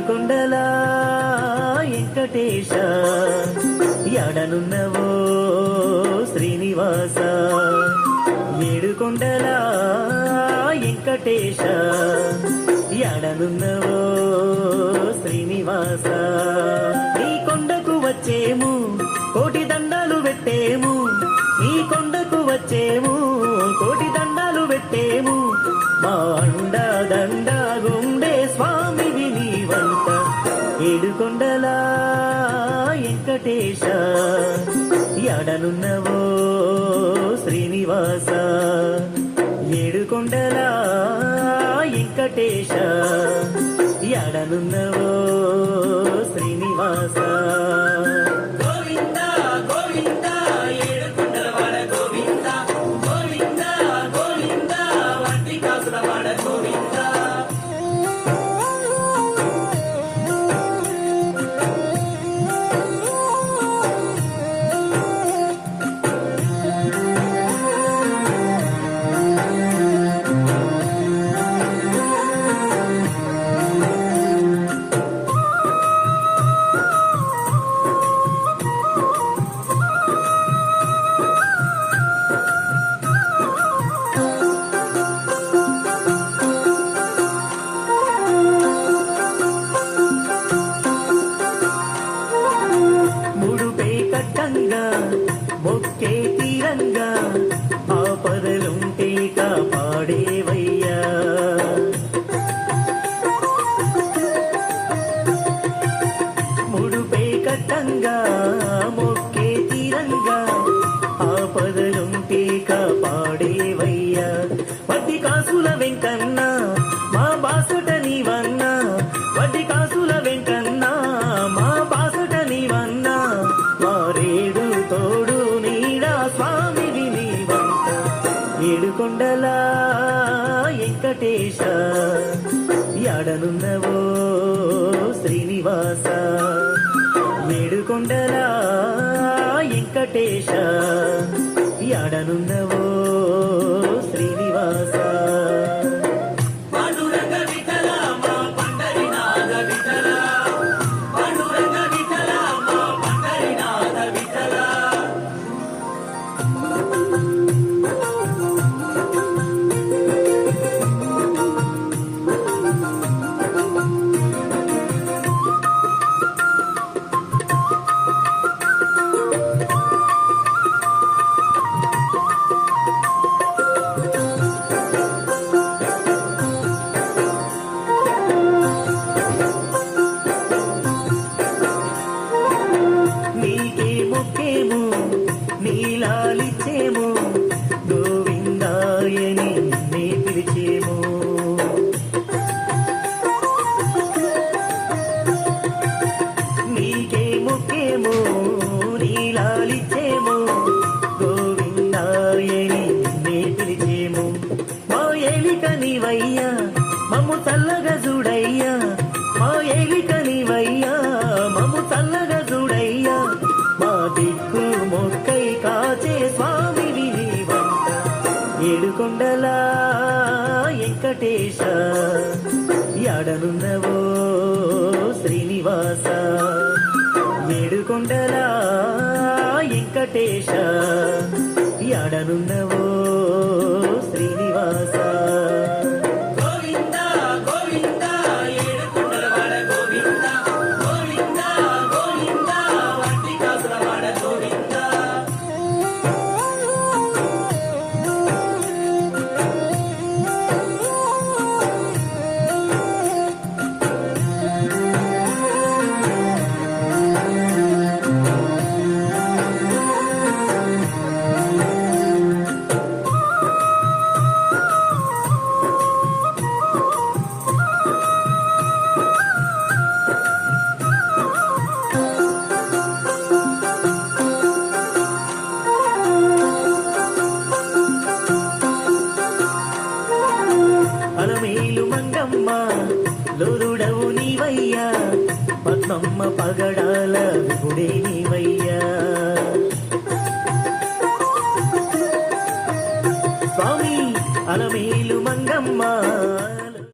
ఏడుకొండల వెంకటేశ ఎడనున్నవో శ్రీనివాస ఏడుకొండల వెంకటేశ ఎడనున్నవో శ్రీనివాస నీ కొండకు వచ్చేము కోటి దండాలు పెట్టేము నీ కొండకు వచ్చేము కోటి దండాలు పెట్టేము మా అండ దండ గుండె స్వామి నీవంట ఏడుకొండల వెంకటేశ ఎడనున్నవో శ్రీనివాస ఏడుకొండల వెంకటేశ ఎడనున్నవో శ్రీనివాస మొక్కే తీరంగా ఆపదలుంటే కాపాడేవయ్యా ముడుపే కట్టంగా మొక్కే తీరంగా ఆపదలుంటే కాపాడేవయ్యా వడ్డీ కాసుల వెంకన్న మా బాసట నీవన్నా వడ్డీ కాసుల వెంకన్న మా బాసట నీవన్నా మారేడు తోడు నీడా స్వామి నీవంట ఏడుకొండల వెంకటేశ ఎడనున్నవో శ్రీనివాస ఏడుకొండల వెంకటేశ ఎడనున్నవో శ్రీనివాస నీలాలిచ్చేము గోవిందాయని నే పిలిచేము నీకే ముఖ్యము నీలాలిచ్చేము గోవిందాయని నే పిలిచేము మా ఏలిక నీవయ్యా మమ్ము చల్లగా చూడయ్యా మా ఏలిక నీవయ్యా మమ్ము చల్లగా చూడయ్యా మా దిక్కు మొక్కై కాచే స్వామి నీవంట ఏడుకొండల వెంకటేశ ఎడనున్నవో శ్రీనివాస ఏడుకొండల వెంకటేశ ఎడనున్నవో శ్రీనివాస అలమేలు మంగమ్మ లోరుడవు నీవయ్యా పద్మమ్మ పగడాల విపుడే నీవయ్యా స్వామి అలమేలు మంగమ్మ